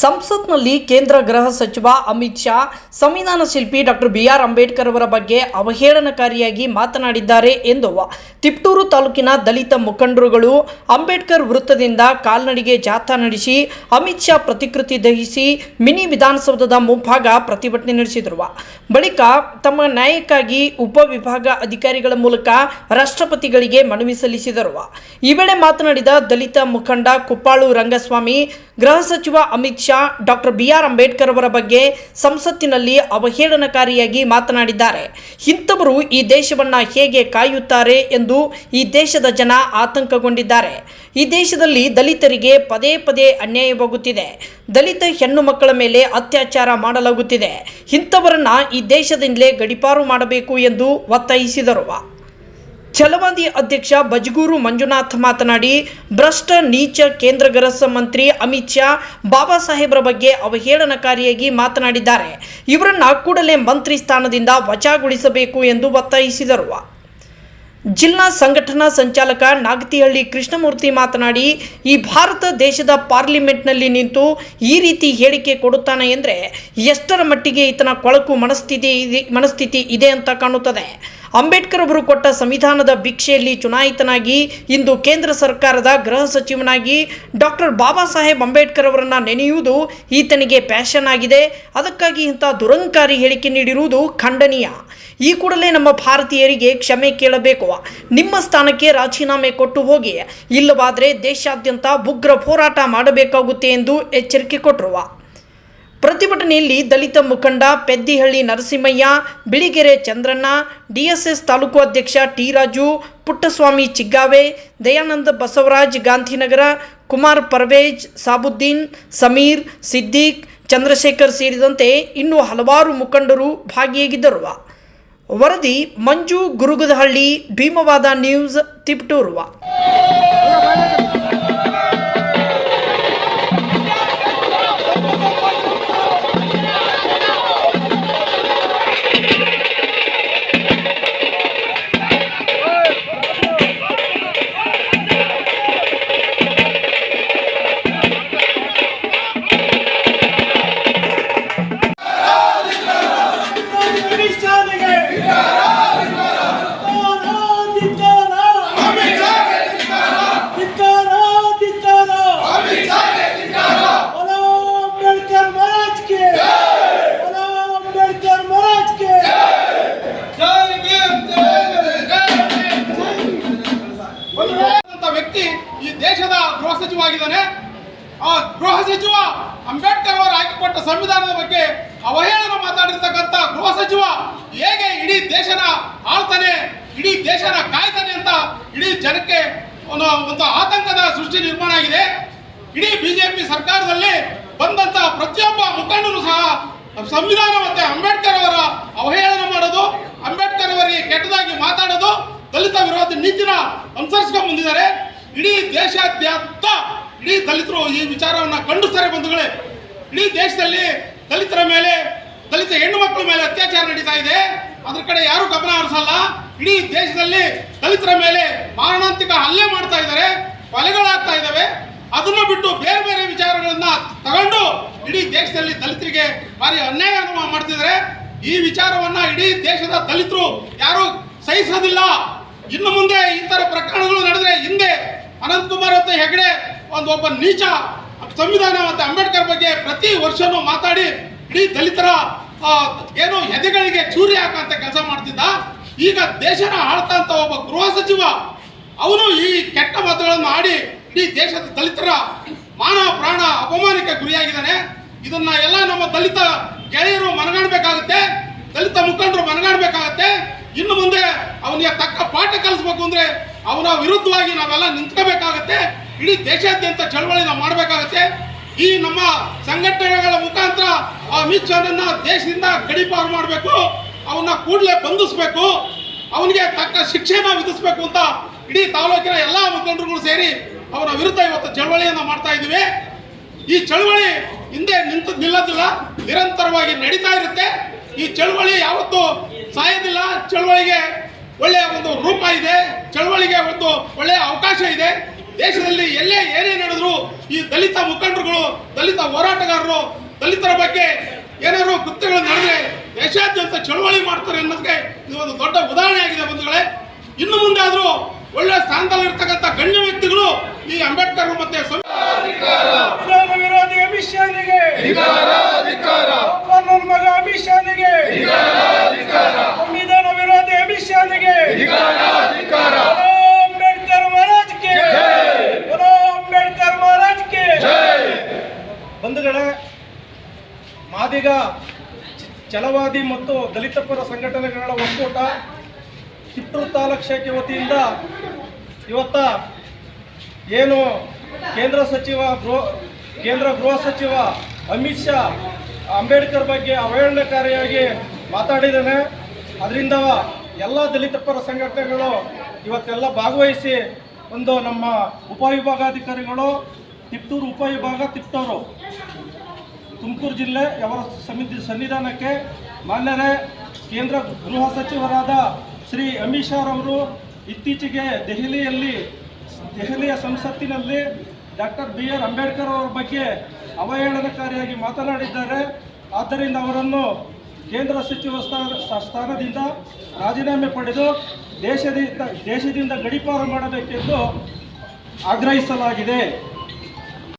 ಸಂಸತ್ನಲ್ಲಿ ಕೇಂದ್ರ ಗೃಹ ಸಚಿವ ಅಮಿತ್ ಶಾ ಸಂವಿಧಾನ ಶಿಲ್ಪಿ ಡಾಕ್ಟರ್ ಬಿಆರ್ ಅಂಬೇಡ್ಕರ್ ಅವರ ಬಗ್ಗೆ ಅವಹೇಳನಕಾರಿಯಾಗಿ ಮಾತನಾಡಿದ್ದಾರೆ ಎಂದು ತಿಪಟೂರು ತಾಲೂಕಿನ ದಲಿತ ಮುಖಂಡರುಗಳು ಅಂಬೇಡ್ಕರ್ ವೃತ್ತದಿಂದ ಕಾಲ್ನಡಿಗೆ ಜಾಥಾ ನಡೆಸಿ ಅಮಿತ್ ಶಾ ಪ್ರತಿಕೃತಿ ದಹಿಸಿ ಮಿನಿ ವಿಧಾನಸೌಧದ ಮುಂಭಾಗ ಪ್ರತಿಭಟನೆ ನಡೆಸಿದರು. ಬಳಿಕ ತಮ್ಮ ನ್ಯಾಯಕ್ಕಾಗಿ ಉಪವಿಭಾಗ ಅಧಿಕಾರಿಗಳ ಮೂಲಕ ರಾಷ್ಟ್ರಪತಿಗಳಿಗೆ ಮನವಿ ಸಲ್ಲಿಸಿದರು. ಈ ವೇಳೆ ಮಾತನಾಡಿದ ದಲಿತ ಮುಖಂಡ ಕುಪ್ಪಾಳು ರಂಗಸ್ವಾಮಿ, ಗೃಹ ಸಚಿವ ಅಮಿತ್ ಶಾ ಡಾಕ್ಟರ್ ಬಿಆರ್ ಅಂಬೇಡ್ಕರ್ ಅವರ ಬಗ್ಗೆ ಸಂಸತ್ತಿನಲ್ಲಿ ಅವಹೇಳನಕಾರಿಯಾಗಿ ಮಾತನಾಡಿದ್ದಾರೆ. ಇಂಥವರು ಈ ದೇಶವನ್ನ ಹೇಗೆ ಕಾಯುತ್ತಾರೆ ಎಂದು ಈ ದೇಶದ ಜನ ಆತಂಕಗೊಂಡಿದ್ದಾರೆ. ಈ ದೇಶದಲ್ಲಿ ದಲಿತರಿಗೆ ಪದೇ ಪದೇ ಅನ್ಯಾಯವಾಗುತ್ತಿದೆ. ದಲಿತ ಹೆಣ್ಣು ಮಕ್ಕಳ ಮೇಲೆ ಅತ್ಯಾಚಾರ ಮಾಡಲಾಗುತ್ತಿದೆ. ಇಂಥವರನ್ನ ಈ ದೇಶದಿಂದಲೇ ಗಡೀಪಾರು ಮಾಡಬೇಕು ಎಂದು ಒತ್ತಾಯಿಸಿದರು. ಛಲವಾದಿ ಅಧ್ಯಕ್ಷ ಬಜಗೂರು ಮಂಜುನಾಥ್ ಮಾತನಾಡಿ, ಭ್ರಷ್ಟ ನೀಚ ಕೇಂದ್ರ ಗೃಹ ಮಂತ್ರಿ ಅಮಿತ್ ಶಾ ಬಾಬಾ ಸಾಹೇಬ್ರ ಬಗ್ಗೆ ಅವಹೇಳನಕಾರಿಯಾಗಿ ಮಾತನಾಡಿದ್ದಾರೆ. ಇವರನ್ನ ಕೂಡಲೇ ಮಂತ್ರಿ ಸ್ಥಾನದಿಂದ ವಜಾಗೊಳಿಸಬೇಕು ಎಂದು ಒತ್ತಾಯಿಸಿದರು. ಜಿಲ್ಲಾ ಸಂಘಟನಾ ಸಂಚಾಲಕ ನಾಗತಿಹಳ್ಳಿ ಕೃಷ್ಣಮೂರ್ತಿ ಮಾತನಾಡಿ, ಈ ಭಾರತ ದೇಶದ ಪಾರ್ಲಿಮೆಂಟ್ನಲ್ಲಿ ನಿಂತು ಈ ರೀತಿ ಹೇಳಿಕೆ ಕೊಡುತ್ತಾನೆ ಎಂದರೆ ಎಷ್ಟರ ಮಟ್ಟಿಗೆ ಈತನ ಕೊಳಕು ಮನಸ್ಥಿತಿ ಇದೆ ಅಂತ ಕಾಣುತ್ತದೆ. ಅಂಬೇಡ್ಕರ್ ಅವರು ಕೊಟ್ಟ ಸಂವಿಧಾನದ ಭಿಕ್ಷೆಯಲ್ಲಿ ಚುನಾಯಿತನಾಗಿ ಇಂದು ಕೇಂದ್ರ ಸರ್ಕಾರದ ಗೃಹ ಸಚಿವನಾಗಿ ಡಾಕ್ಟರ್ ಬಾಬಾ ಸಾಹೇಬ್ ಅಂಬೇಡ್ಕರ್ ಅವರನ್ನು ನೆನೆಯುವುದು ಈತನಿಗೆ ಪ್ಯಾಷನ್ ಆಗಿದೆ. ಅದಕ್ಕಾಗಿ ಇಂಥ ದುರಂಕಾರಿ ಹೇಳಿಕೆ ನೀಡಿರುವುದು ಖಂಡನೀಯ. ಈ ಕೂಡಲೇ ನಮ್ಮ ಭಾರತೀಯರಿಗೆ ಕ್ಷಮೆ ಕೇಳಬೇಕು. ನಿಮ್ಮ ಸ್ಥಾನಕ್ಕೆ ರಾಜೀನಾಮೆ ಕೊಟ್ಟು ಹೋಗಿ, ಇಲ್ಲವಾದರೆ ದೇಶಾದ್ಯಂತ ಉಗ್ರ ಹೋರಾಟ ಮಾಡಬೇಕಾಗುತ್ತೆ ಎಂದು ಎಚ್ಚರಿಕೆ ಕೊಟ್ಟರು. ಪ್ರತಿಭಟನೆಯಲ್ಲಿ ದಲಿತ ಮುಖಂಡ ಪೆದ್ದಿಹಳ್ಳಿ ನರಸಿಂಹಯ್ಯ, ಬಿಳಿಗೆರೆ ಚಂದ್ರಣ್ಣ, ಡಿಎಸ್ಎಸ್ ತಾಲೂಕು ಅಧ್ಯಕ್ಷ ಟಿ ರಾಜು, ಪುಟ್ಟಸ್ವಾಮಿ ಚಿಗ್ಗಾವೆ, ದಯಾನಂದ ಬಸವರಾಜ್ ಗಾಂಧಿನಗರ, ಕುಮಾರ್ ಪರ್ವೇಜ್, ಸಾಬುದ್ದೀನ್, ಸಮೀರ್, ಸಿದ್ದೀಕ್, ಚಂದ್ರಶೇಖರ್ ಸೇರಿದಂತೆ ಇನ್ನೂ ಹಲವಾರು ಮುಖಂಡರು ಭಾಗಿಯಾಗಿದ್ದರು. ವರದಿ ಮಂಜು ಗುರುಗದಹಳ್ಳಿ, ಭೀಮವಾದ ನ್ಯೂಸ್, ತಿಪಟೂರು. ವ್ಯಕ್ತಿ ಈ ದೇಶದ ಗೃಹ ಸಚಿವವಾಗಿದ್ದಾನೆ. ಆ ಗೃಹ ಸಚಿವ ಅಂಬೇಡ್ಕರ್ ಅವರು ಹಾಕಿಕೊಟ್ಟ ಸಂವಿಧಾನದ ಬಗ್ಗೆ ಅವಹೇಳನ ಮಾತಾಡಿರ್ತಕ್ಕಂಥ ಗೃಹ ಸಚಿವ ಹೇಗೆ ಇಡೀ ದೇಶನ ಆಳ್ತಾನೆ, ಇಡೀ ದೇಶನ ಕಾಯ್ತಾನೆ ಅಂತ ಇಡೀ ಜನಕ್ಕೆ ಒಂದು ಆತಂಕದ ಸೃಷ್ಟಿ ನಿರ್ಮಾಣ ಆಗಿದೆ. ಇಡೀ ಬಿಜೆಪಿ ಸರ್ಕಾರದಲ್ಲಿ ಬಂದಂತ ಪ್ರತಿಯೊಬ್ಬ ಮುಖಂಡರು ಸಹ ಸಂವಿಧಾನ ಮತ್ತೆ ಅಂಬೇಡ್ಕರ್ ಅವರ ಅವಹೇಳನ ಮಾಡೋದು, ಅಂಬೇಡ್ಕರ್ ಅವರಿಗೆ ಕೆಟ್ಟದಾಗಿ ಮಾತಾಡೋದು, ದಲಿತ ವಿರೋಧಿ ನೀತಿನ ಅನುಸರಿಸ್ಕೊಂಡು ಬಂದಿದ್ದಾರೆ. ಇಡೀ ದೇಶಾದ್ಯಂತ ಇಡೀ ದಲಿತರು ಈ ವಿಚಾರವನ್ನು ಖಂಡಿಸ್ತಾರೆ. ಬಂಧುಗಳೇ, ಇಡೀ ದೇಶದಲ್ಲಿ ದಲಿತರ ಮೇಲೆ, ದಲಿತ ಹೆಣ್ಣು ಮಕ್ಕಳ ಮೇಲೆ ಅತ್ಯಾಚಾರ ನಡೀತಾ ಇದೆ. ಅದ್ರ ಕಡೆ ಯಾರು ಗಮನ ಹರಿಸಲ್ಲ. ಇಡೀ ದೇಶದಲ್ಲಿ ದಲಿತರ ಮೇಲೆ ಮಾರಣಾಂತಿಕ ಹಲ್ಲೆ ಮಾಡ್ತಾ ಇದ್ದಾರೆ, ಕೊಲೆಗಳಾಗ್ತಾ ಇದ್ದಾವೆ. ಅದನ್ನ ಬಿಟ್ಟು ಬೇರೆ ಬೇರೆ ವಿಚಾರಗಳನ್ನ ತಗೊಂಡು ಇಡೀ ದೇಶದಲ್ಲಿ ದಲಿತರಿಗೆ ಭಾರಿ ಅನ್ಯಾಯ ಮಾಡ್ತಿದ್ದಾರೆ. ಈ ವಿಚಾರವನ್ನ ಇಡೀ ದೇಶದ ದಲಿತರು ಯಾರು ಸಹಿಸೋದಿಲ್ಲ. ಇನ್ನು ಮುಂದೆ ಈ ತರ ಪ್ರಕರಣಗಳು ನಡೆದ್ರೆ, ಹಿಂದೆ ಅನಂತಕುಮಾರ್ ಅಂತ ಹೆಗಡೆ ಒಬ್ಬ ನೀಚ ಸಂವಿಧಾನ ಮತ್ತು ಅಂಬೇಡ್ಕರ್ ಬಗ್ಗೆ ಪ್ರತಿ ವರ್ಷನೂ ಮಾತಾಡಿ ಇಡೀ ದಲಿತರ ಏನು ಎದೆಗಳಿಗೆ ಚೂರಿ ಹಾಕಂತ ಕೆಲಸ ಮಾಡ್ತಿದ್ದ. ಈಗ ದೇಶನ ಆಳ್ತಾ ಅಂತ ಒಬ್ಬ ಗೃಹ ಸಚಿವ ಅವನು ಈ ಕೆಟ್ಟ ಮಾತುಗಳನ್ನು ಆಡಿ ಇಡೀ ದೇಶದ ದಲಿತರ ಮಾನ ಪ್ರಾಣ ಅಪಮಾನಕ್ಕೆ ಗುರಿಯಾಗಿದ್ದಾನೆ. ಇದನ್ನ ಎಲ್ಲ ನಮ್ಮ ದಲಿತ ಗೆಳೆಯರು ಮನಗಾಣಬೇಕಾಗುತ್ತೆ, ದಲಿತ ಮುಖಂಡರು ಮನಗಾಣಬೇಕಾಗತ್ತೆ. ಇನ್ನು ಮುಂದೆ ಅವನಿಗೆ ತಕ್ಕ ಪಾಠ ಕಲಿಸ್ಬೇಕು ಅಂದ್ರೆ ಅವನ ವಿರುದ್ಧವಾಗಿ ನಾವೆಲ್ಲ ನಿಂತ್ಕೋಬೇಕಾಗತ್ತೆ. ಇಡೀ ದೇಶಾದ್ಯಂತ ಚಳವಳಿ ನಾವು ಮಾಡಬೇಕಾಗತ್ತೆ. ಈ ನಮ್ಮ ಸಂಘಟನೆಗಳ ಮುಖಾಂತರ ಅಮಿತ್ ಶಾನನ್ನ ದೇಶದಿಂದ ಗಡೀಪಾರು ಮಾಡಬೇಕು, ಅವನ್ನ ಕೂಡಲೇ ಬಂಧಿಸಬೇಕು, ಅವನಿಗೆ ತಕ್ಕ ಶಿಕ್ಷೆನ ವಿಧಿಸಬೇಕು ಅಂತ ಇಡೀ ತಾಲೂಕಿನ ಎಲ್ಲ ಮುಖಂಡರುಗಳು ಸೇರಿ ಅವನ ವಿರುದ್ಧ ಇವತ್ತು ಚಳವಳಿಯನ್ನು ಮಾಡ್ತಾ ಇದ್ದೀವಿ. ಈ ಚಳವಳಿ ಹಿಂದೆ ನಿಲ್ಲೋದಿಲ್ಲ, ನಿರಂತರವಾಗಿ ನಡೀತಾ ಇರುತ್ತೆ. ಈ ಚಳವಳಿ ಯಾವತ್ತೂ ಸಾಯೋದಿಲ್ಲ. ಚಳವಳಿಗೆ ಒಳ್ಳೆಯ ಒಂದು ರೂಪ ಇದೆ, ಚಳವಳಿಗೆ ಒಂದು ಒಳ್ಳೆಯ ಅವಕಾಶ ಇದೆ. ದೇಶದಲ್ಲಿ ಎಲ್ಲೇ ಏನೇ ನಡೆದ್ರು ಈ ದಲಿತ ಮುಖಂಡರುಗಳು, ದಲಿತ ಹೋರಾಟಗಾರರು, ದಲಿತರ ಬಗ್ಗೆ ಏನಾದ್ರು ಕೃತ್ಯಗಳು ನಡೆದ್ರೆ ದೇಶಾದ್ಯಂತ ಚಳವಳಿ ಮಾಡ್ತಾರೆ ಅನ್ನೋದಕ್ಕೆ ಇದು ಒಂದು ದೊಡ್ಡ ಉದಾಹರಣೆ ಆಗಿದೆ ಬಂಧುಗಳೇ. ಇನ್ನು ಮುಂದೆ ಆದ್ರೂ ಒಳ್ಳೆ ಸ್ಥಾನದಲ್ಲಿರ್ತಕ್ಕಂಥ ಗಣ್ಯ ವ್ಯಕ್ತಿಗಳು ಈ ಅಂಬೇಡ್ಕರ್ ಮತ್ತೆ ಸಂವಿಧಾನ ವಿರೋಧಿ ಅಮಿತ್ ಶಾನಿಗೆ ಮಗ ಅಮಿತ್ ಶಾನಿಗೆ, ಸಂವಿಧಾನ ವಿರೋಧಿ ಅಮಿತ್ ಶಾನಿಗೆ, ಅಂಬೇಡ್ಕರ್ ಮಹಾರಾಜ್ಗೆ, ಅಂಬೇಡ್ಕರ್ ಮಹಾರಾಜ್ಗೆ. ಬಂಧುಗಳೇ, ಮಾದಿಗ ಛಲವಾದಿ ಮತ್ತು ದಲಿತ ಪರ ಸಂಘಟನೆಗಳ ಒಕ್ಕೂಟ ತಿಪ್ಟೂರು ತಾಲೂಕು ಶಾಖೆ ವತಿಯಿಂದ ಇವತ್ತ ಏನು ಕೇಂದ್ರ ಗೃಹ ಸಚಿವ ಅಮಿತ್ ಶಾ ಅಂಬೇಡ್ಕರ್ ಬಗ್ಗೆ ಅವಹೇಳನಕಾರಿಯಾಗಿ ಮಾತಾಡಿದ್ದಾನೆ. ಅದರಿಂದ ಎಲ್ಲ ದಲಿತ ಪರ ಸಂಘಟನೆಗಳು ಇವತ್ತೆಲ್ಲ ಭಾಗವಹಿಸಿ ಒಂದು ನಮ್ಮ ಉಪವಿಭಾಗಾಧಿಕಾರಿಗಳು ತಿಪ್ಟೂರು ಉಪವಿಭಾಗ ತಿಪ್ಟೂರು ತುಮಕೂರು ಜಿಲ್ಲೆ ಅವರ ಸನ್ನಿಧಾನಕ್ಕೆ ಮಾನ್ಯರೇ ಕೇಂದ್ರ ಗೃಹ ಸಚಿವರಾದ ಶ್ರೀ ಅಮಿತ್ ಶಾ ಅವರು ಇತ್ತೀಚೆಗೆ ದೆಹಲಿಯ ಸಂಸತ್ತಿನಲ್ಲಿ ಡಾಕ್ಟರ್ BR ಅಂಬೇಡ್ಕರ್ ಅವರ ಬಗ್ಗೆ ಅವಹೇಳನಕಾರಿಯಾಗಿ ಮಾತನಾಡಿದ್ದಾರೆ. ಆದ್ದರಿಂದ ಅವರನ್ನು ಕೇಂದ್ರ ಸಚಿವ ಸ್ಥಾನದಿಂದ ರಾಜೀನಾಮೆ ಪಡೆದು ದೇಶದಿಂದ ಗಡೀಪಾರು ಮಾಡಬೇಕೆಂದು ಆಗ್ರಹಿಸಲಾಗಿದೆ.